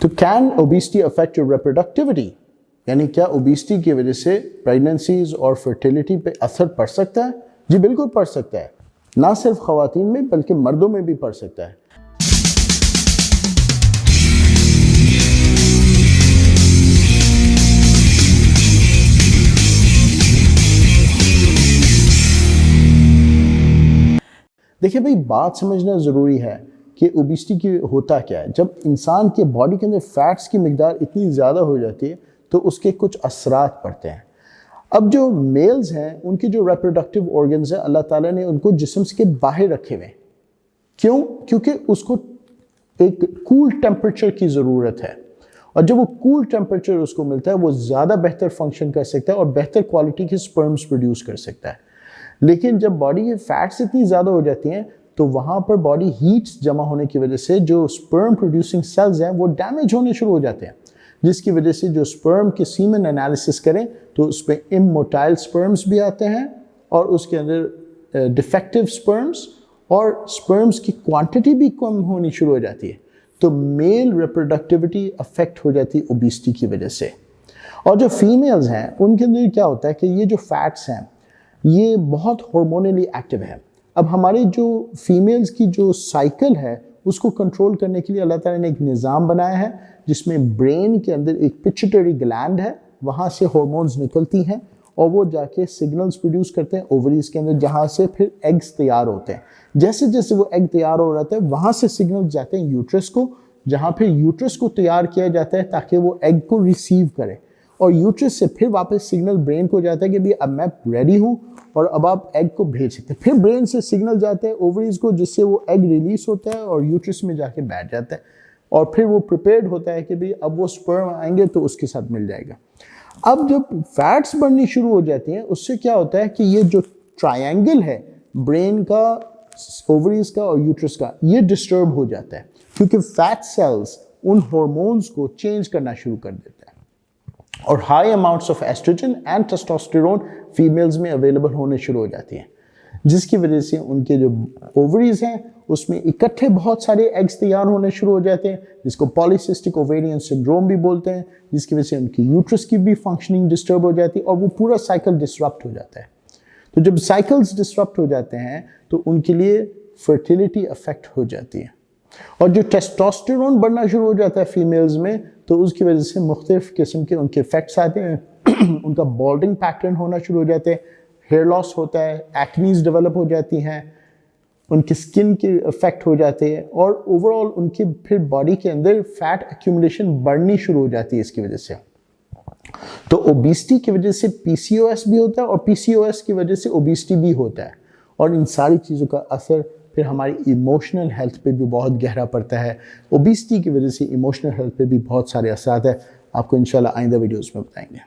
तो can obesity affect your रिप्रोडक्टिविटी, यानी क्या ओबेसिटी की वजह से प्रेगनेंसीज और फर्टिलिटी पे असर पड़ सकता है? जी बिल्कुल पड़ सकता है, ना सिर्फ खवातीन में बल्कि मर्दों में भी पड़ सकता है। देखिए भाई, बात समझना ज़रूरी है कि ओबेसिटी की होता क्या है। जब इंसान के बॉडी के अंदर फैट्स की मिकदार इतनी ज़्यादा हो जाती है तो उसके कुछ असरात पड़ते हैं। अब जो मेल्स हैं उनकी जो रिप्रोडक्टिव ऑर्गन्स हैं अल्लाह ताला ने उनको जिस्म के बाहर रखे हुए हैं। क्यों? क्योंकि उसको एक कूल टेम्परेचर की ज़रूरत है, और जब वो कूल टेम्परेचर उसको मिलता है वो ज़्यादा बेहतर फंक्शन कर सकता है और बेहतर क्वालिटी के स्पर्म्स प्रोड्यूस कर सकता है। लेकिन जब बॉडी की फैट्स इतनी ज़्यादा हो जाती हैं तो वहाँ पर बॉडी हीट्स जमा होने की वजह से जो स्पर्म प्रोड्यूसिंग सेल्स हैं वो डैमेज होने शुरू हो जाते हैं, जिसकी वजह से जो स्पर्म के सीमेन एनालिसिस करें तो उसमें इमोटाइल स्पर्म्स भी आते हैं और उसके अंदर डिफेक्टिव स्पर्म्स और स्पर्म्स की क्वांटिटी भी कम होनी शुरू हो जाती है। तो मेल रिप्रोडक्टिविटी अफेक्ट हो जाती है ओबेसिटी की वजह से। और जो फीमेल्स हैं उनके अंदर क्या होता है कि ये जो फैट्स हैं ये बहुत हार्मोनली एक्टिव है। अब हमारे जो फीमेल्स की जो साइकिल है उसको कंट्रोल करने के लिए अल्लाह ताला ने एक निज़ाम बनाया है जिसमें ब्रेन के अंदर एक पिट्यूटरी ग्लैंड है, वहाँ से हार्मोन्स निकलती हैं और वो जाके सिग्नल्स प्रोड्यूस करते हैं ओवरीज के अंदर, जहाँ से फिर एग्स तैयार होते हैं। जैसे जैसे वो एग तैयार हो रहा है वहाँ से सिग्नल जाते हैं यूट्रस को, जहाँ फिर यूट्रस को तैयार किया जाता है ताकि वो एग को रिसीव करे, और यूट्रस से फिर वापस सिग्नल ब्रेन को जाता है कि भाई अब मैं रेडी हूँ और अब आप एग को भेज सकते हैं। फिर ब्रेन से सिग्नल जाते हैं ओवरीज को जिससे वो एग रिलीज होता है और यूट्रस में जाके बैठ जाता है, और फिर वो प्रिपेयर्ड होता है कि भाई अब वो स्पर्म आएंगे तो उसके साथ मिल जाएगा। अब जब फैट्स बढ़नी शुरू हो जाती हैं उससे क्या होता है कि ये जो ट्रायंगल है ब्रेन का, ओवरीज का और यूट्रस का, ये डिस्टर्ब हो जाता है क्योंकि फैट सेल्स उन हार्मोन्स को चेंज करना शुरू कर देता है और high amounts of oestrogen and testosterone females में अवेलेबल होने शुरू हो जाती हैं, जिसकी वजह से उनके जो ओवरीज हैं उसमें इकट्ठे बहुत सारे एग्स तैयार होने शुरू हो जाते हैं, जिसको पॉलीसिस्टिक ओवेरियन सिंड्रोम भी बोलते हैं, जिसकी वजह से उनकी यूट्रस की भी फंक्शनिंग डिस्टर्ब हो जाती है और वो पूरा साइकिल डिसरप्ट हो जाता है। तो जब साइकिल्स डिसरप्ट हो जाते हैं तो उनके लिए फर्टिलिटी अफेक्ट हो जाती है, और जो टेस्टोस्टेरोन बढ़ना शुरू हो जाता है फीमेल्स में तो उसकी वजह से मुख्तलिफ किस्म के उनके इफेक्ट्स आते हैं। उनका बॉल्डिंग पैटर्न होना शुरू हो जाते हैं, हेयर लॉस होता है, एक्नीज डेवलप हो जाती हैं, उनकी स्किन के इफेक्ट हो जाते हैं और ओवरऑल उनकी फिर बॉडी के अंदर फैट एक्यूमुलेशन बढ़नी शुरू हो जाती है इसकी वजह से। तो ओबेसिटी की वजह से पीसीओएस भी होता है और पीसीओएस की वजह से ओबेसिटी भी होता है, और इन सारी चीज़ों का असर फिर हमारी इमोशनल हेल्थ पे भी बहुत गहरा पड़ता है। ओबेसिटी की वजह से इमोशनल हेल्थ पे भी बहुत सारे असर है। आपको इंशाल्लाह आइंदा वीडियोस में बताएंगे।